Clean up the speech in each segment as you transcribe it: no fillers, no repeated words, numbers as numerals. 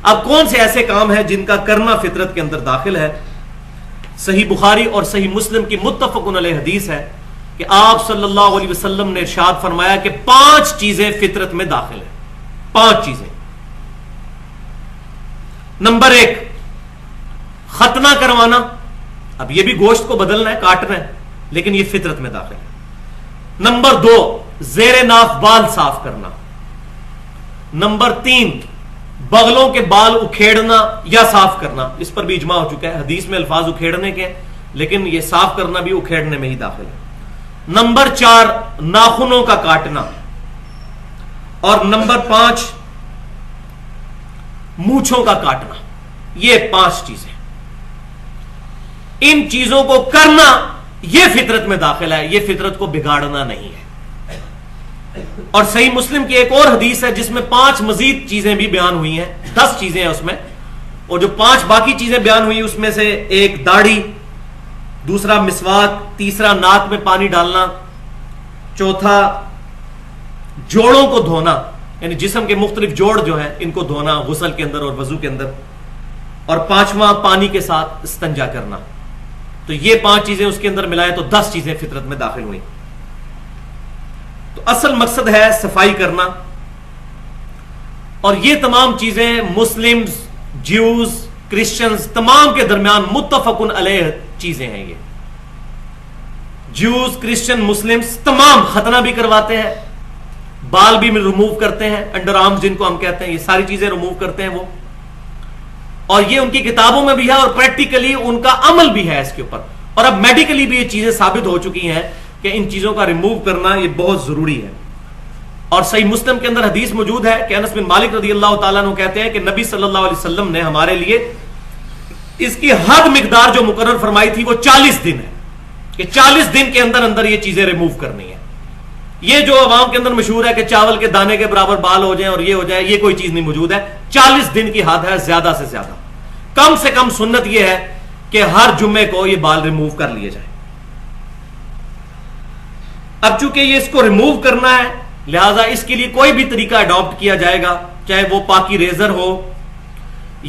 اب کون سے ایسے کام ہیں جن کا کرنا فطرت کے اندر داخل ہے؟ صحیح بخاری اور صحیح مسلم کی متفق علیہ حدیث ہے کہ آپ صلی اللہ علیہ وسلم نے ارشاد فرمایا کہ 5 چیزیں فطرت میں داخل ہیں. 5 چیزیں. نمبر 1 ختنہ کروانا. اب یہ بھی گوشت کو بدلنا ہے, کاٹنا ہے, لیکن یہ فطرت میں داخل ہے. نمبر 2 زیر ناف بال صاف کرنا. نمبر 3 بغلوں کے بال اکھیڑنا یا صاف کرنا. اس پر بھی اجماع ہو چکا ہے, حدیث میں الفاظ اکھیڑنے کے ہیں, لیکن یہ صاف کرنا بھی اکھیڑنے میں ہی داخل ہے. نمبر 4 ناخنوں کا کاٹنا. اور نمبر 5 مونچھوں کا کاٹنا. یہ 5 چیزیں. ان چیزوں کو کرنا یہ فطرت میں داخل ہے, یہ فطرت کو بگاڑنا نہیں ہے. اور صحیح مسلم کی ایک اور حدیث ہے جس میں 5 مزید چیزیں بھی بیان ہوئی ہیں, 10 چیزیں ہیں اس میں, اور جو 5 باقی چیزیں بیان ہوئی اس میں سے ایک داڑھی, دوسرا مسواک, تیسرا ناک میں پانی ڈالنا, چوتھا جوڑوں کو دھونا, یعنی جسم کے مختلف جوڑ جو ہیں ان کو دھونا غسل کے اندر اور وضو کے اندر, اور 5واں پانی کے ساتھ استنجا کرنا. تو یہ 5 چیزیں اس کے اندر ملائیں تو 10 چیزیں فطرت میں داخل ہوئی. تو اصل مقصد ہے صفائی کرنا, اور یہ تمام چیزیں مسلمز, جیوز, کرسچنز تمام کے درمیان متفق علیہ چیزیں ہیں. یہ جیوز, کرسچن, مسلمز تمام ختنہ بھی کرواتے ہیں, بال بھی ریموو کرتے ہیں, انڈر آرمز جن کو ہم کہتے ہیں, یہ ساری چیزیں ریموو کرتے ہیں وہ. اور یہ ان کی کتابوں میں بھی ہے اور پریکٹیکلی ان کا عمل بھی ہے اس کے اوپر. اور اب میڈیکلی بھی یہ چیزیں ثابت ہو چکی ہیں کہ ان چیزوں کا ریموو کرنا یہ بہت ضروری ہے. اور صحیح مسلم کے اندر حدیث موجود ہے کہ انس بن مالک رضی اللہ تعالیٰ عنہ کہتے ہیں کہ نبی صلی اللہ علیہ وسلم نے ہمارے لیے اس کی حد مقدار جو مقرر فرمائی تھی وہ 40 دن ہے, کہ 40 دن کے اندر اندر یہ چیزیں ریموو کرنی ہے. یہ جو عوام کے اندر مشہور ہے کہ چاول کے دانے کے برابر بال ہو جائیں اور یہ ہو جائے, یہ کوئی چیز نہیں موجود ہے. 40 دن کی حد ہے زیادہ سے زیادہ. کم سے کم سنت یہ ہے کہ ہر جمعے کو یہ بال ریموو کر لیے جائیں. اب چونکہ یہ اس کو ریموو کرنا ہے لہذا اس کے لیے کوئی بھی طریقہ اڈاپٹ کیا جائے گا, چاہے وہ پاکی ریزر ہو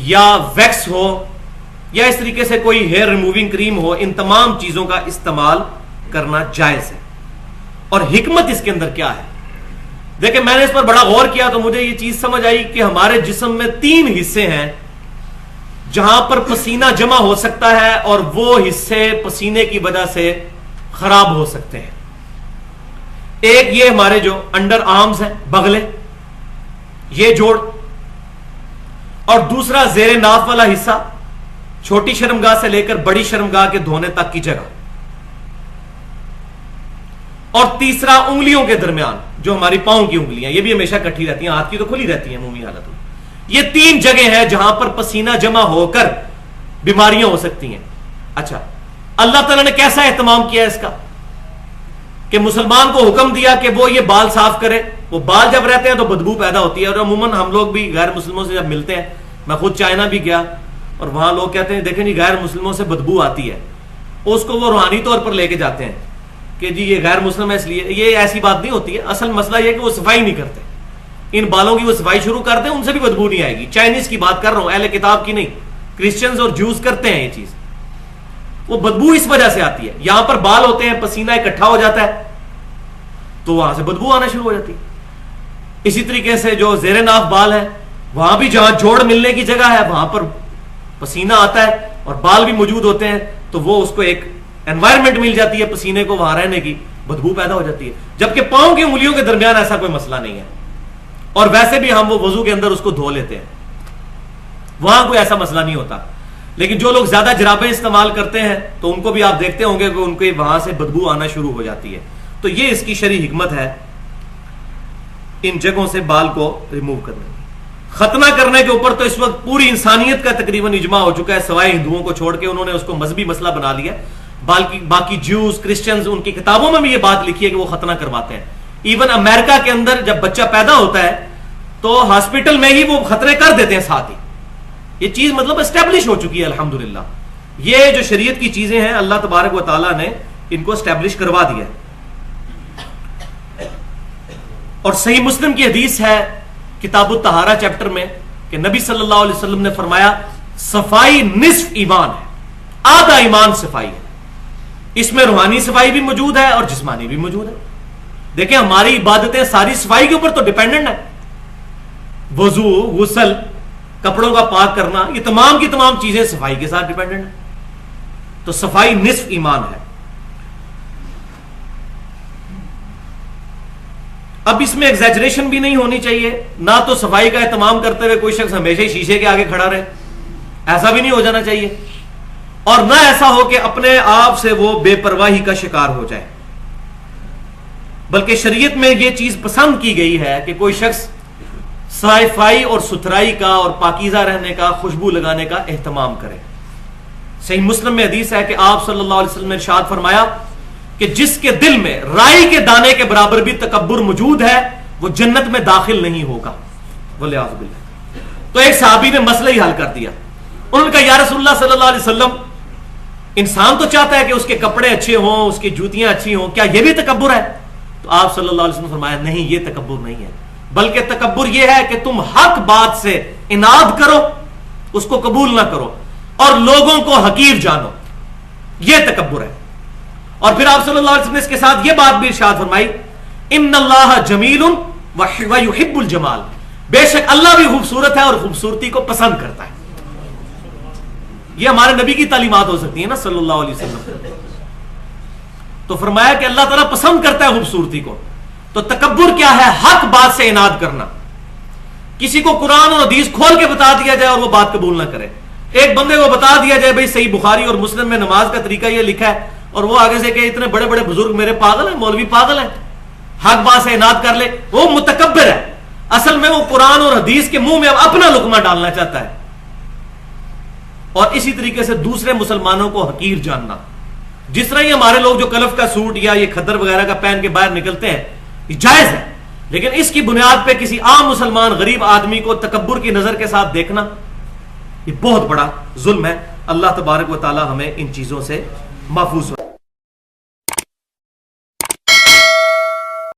یا ویکس ہو یا اس طریقے سے کوئی ہیئر ریموونگ کریم ہو, ان تمام چیزوں کا استعمال کرنا جائز ہے. اور حکمت اس کے اندر کیا ہے؟ دیکھیں میں نے اس پر بڑا غور کیا تو مجھے یہ چیز سمجھ آئی کہ ہمارے جسم میں 3 حصے ہیں جہاں پر پسینہ جمع ہو سکتا ہے اور وہ حصے پسینے کی وجہ سے خراب ہو سکتے ہیں. ایک یہ ہمارے جو انڈر آرمز ہیں, بغلے, یہ جوڑ, اور دوسرا زیر ناف والا حصہ, چھوٹی شرمگاہ سے لے کر بڑی شرمگاہ کے دھونے تک کی جگہ, اور تیسرا انگلیوں کے درمیان جو ہماری پاؤں کی انگلیاں, یہ بھی ہمیشہ کٹھی رہتی ہیں, ہاتھ کی تو کھلی رہتی ہیں عمومی حالت میں. یہ 3 جگہیں ہیں جہاں پر پسینہ جمع ہو کر بیماریاں ہو سکتی ہیں. اچھا اللہ تعالیٰ نے کیسا اہتمام کیا اس کا کہ مسلمان کو حکم دیا کہ وہ یہ بال صاف کرے. وہ بال جب رہتے ہیں تو بدبو پیدا ہوتی ہے, اور عموماً ہم لوگ بھی غیر مسلموں سے جب ملتے ہیں, میں خود چائنا بھی گیا اور وہاں لوگ کہتے ہیں دیکھیں جی غیر مسلموں سے بدبو آتی ہے, اس کو وہ روحانی طور پر لے کے جاتے ہیں کہ جی یہ غیر مسلم ہے اس لیے. یہ ایسی بات نہیں ہوتی ہے. اصل مسئلہ یہ کہ وہ صفائی نہیں کرتے, ان بالوں کی وہ صفائی شروع کرتے ہیں, ان سے بھی بدبو نہیں آئے گی. چائنیز کی بات کر رہا ہوں, اہل کتاب کی نہیں. کرسچنز اور جوز کرتے ہیں یہ چیز, وہ بدبو اس وجہ سے آتی ہے. یہاں پر بال ہوتے ہیں, پسینہ اکٹھا ہو جاتا ہے تو وہاں سے بدبو آنا شروع ہو جاتی ہے. اسی طریقے سے جو زیر ناف بال ہے وہاں بھی جہاں جوڑ ملنے کی جگہ ہے وہاں پر پسینہ آتا ہے اور بال بھی موجود ہوتے ہیں, تو وہ اس کو ایک انوائرمنٹ مل جاتی ہے پسینے کو وہاں رہنے کی, بدبو پیدا ہو جاتی ہے. جبکہ پاؤں کی انگلیوں کے درمیان ایسا کوئی مسئلہ نہیں ہے, اور ویسے بھی ہم وہ وضو کے اندر اس کو دھو لیتے ہیں, وہاں کوئی ایسا مسئلہ نہیں ہوتا. لیکن جو لوگ زیادہ جرابیں استعمال کرتے ہیں تو ان کو بھی آپ دیکھتے ہوں گے کہ ان کے وہاں سے بدبو آنا شروع ہو جاتی ہے. تو یہ اس کی شرعی حکمت ہے ان جگہوں سے بال کو ریموو کرنے. ختنہ کرنے کے اوپر تو اس وقت پوری انسانیت کا تقریباً اجماع ہو چکا ہے سوائے ہندوؤں کو چھوڑ کے, انہوں نے اس کو مذہبی مسئلہ بنا لیا. باقی جیوز, کرسچنز, ان کی کتابوں میں بھی یہ بات لکھی ہے کہ وہ ختنہ کرواتے ہیں. ایون امریکہ کے اندر جب بچہ پیدا ہوتا ہے تو ہاسپٹل میں ہی وہ ختنے کر دیتے ہیں ساتھ ہی. یہ چیز مطلب اسٹیبلش ہو چکی ہے الحمدللہ. یہ جو شریعت کی چیزیں ہیں اللہ تبارک و تعالیٰ نے ان کو اسٹیبلش کروا دیا ہے. اور صحیح مسلم کی حدیث ہے کتاب الطہارہ چیپٹر میں کہ نبی صلی اللہ علیہ وسلم نے فرمایا صفائی نصف ایمان ہے، آدھا ایمان صفائی ہے. اس میں روحانی صفائی بھی موجود ہے اور جسمانی بھی موجود ہے. دیکھیں ہماری عبادتیں ساری صفائی کے اوپر تو ڈیپینڈنٹ ہے. وضو، غسل، کپڑوں کا پاک کرنا، یہ تمام کی تمام چیزیں صفائی کے ساتھ ڈیپینڈنٹ ہیں. تو صفائی نصف ایمان ہے. اب اس میں ایگزیجریشن بھی نہیں ہونی چاہیے. نہ تو صفائی کا اہتمام کرتے ہوئے کوئی شخص ہمیشہ شیشے کے آگے کھڑا رہے، ایسا بھی نہیں ہو جانا چاہیے. اور نہ ایسا ہو کہ اپنے آپ سے وہ بے پرواہی کا شکار ہو جائے. بلکہ شریعت میں یہ چیز پسند کی گئی ہے کہ کوئی شخص صفائی اور ستھرائی کا اور پاکیزہ رہنے کا، خوشبو لگانے کا اہتمام کرے. صحیح مسلم میں حدیث ہے کہ آپ صلی اللہ علیہ وسلم نے ارشاد فرمایا کہ جس کے دل میں رائی کے دانے کے برابر بھی تکبر موجود ہے وہ جنت میں داخل نہیں ہوگا. والعیاذ باللہ. تو ایک صحابی نے مسئلہ ہی حل کر دیا. انہوں نے کہا یا رسول اللہ صلی اللہ علیہ وسلم، انسان تو چاہتا ہے کہ اس کے کپڑے اچھے ہوں، اس کی جوتیاں اچھی ہوں، کیا یہ بھی تکبر ہے؟ تو آپ صلی اللہ علیہ وسلم نے فرمایا نہیں، یہ تکبر نہیں ہے، بلکہ تکبر یہ ہے کہ تم حق بات سے اناد کرو، اس کو قبول نہ کرو اور لوگوں کو حقیر جانو، یہ تکبر ہے. اور پھر آپ صلی اللہ علیہ وسلم نے اس کے ساتھ یہ بات بھی ارشاد فرمائی ان اللہ جمیل ویحب الجمال، بے شک اللہ بھی خوبصورت ہے اور خوبصورتی کو پسند کرتا ہے. یہ ہمارے نبی کی تعلیمات ہو سکتی ہیں نا صلی اللہ علیہ وسلم. تو فرمایا کہ اللہ تعالیٰ پسند کرتا ہے خوبصورتی کو. تو تکبر کیا ہے؟ حق بات سے اناد کرنا. کسی کو قرآن اور حدیث کھول کے بتا دیا جائے اور وہ بات قبول نہ کرے. ایک بندے کو بتا دیا جائے بھائی صحیح بخاری اور مسلم میں نماز کا طریقہ یہ لکھا ہے، اور وہ آگے سے کہ اتنے بڑے بڑے بزرگ میرے پاگل ہیں، مولوی پاگل ہیں، حق بات سے اناد کر لے، وہ متکبر ہے. اصل میں وہ قرآن اور حدیث کے منہ میں اب اپنا لقمہ ڈالنا چاہتا ہے. اور اسی طریقے سے دوسرے مسلمانوں کو حقیر جاننا. جس طرح یہ ہمارے لوگ جو کلف کا سوٹ یا یہ خدر وغیرہ کا پہن کے باہر نکلتے ہیں، یہ جائز ہے، لیکن اس کی بنیاد پہ کسی عام مسلمان غریب آدمی کو تکبر کی نظر کے ساتھ دیکھنا یہ بہت بڑا ظلم ہے. اللہ تبارک و تعالی ہمیں ان چیزوں سے محفوظ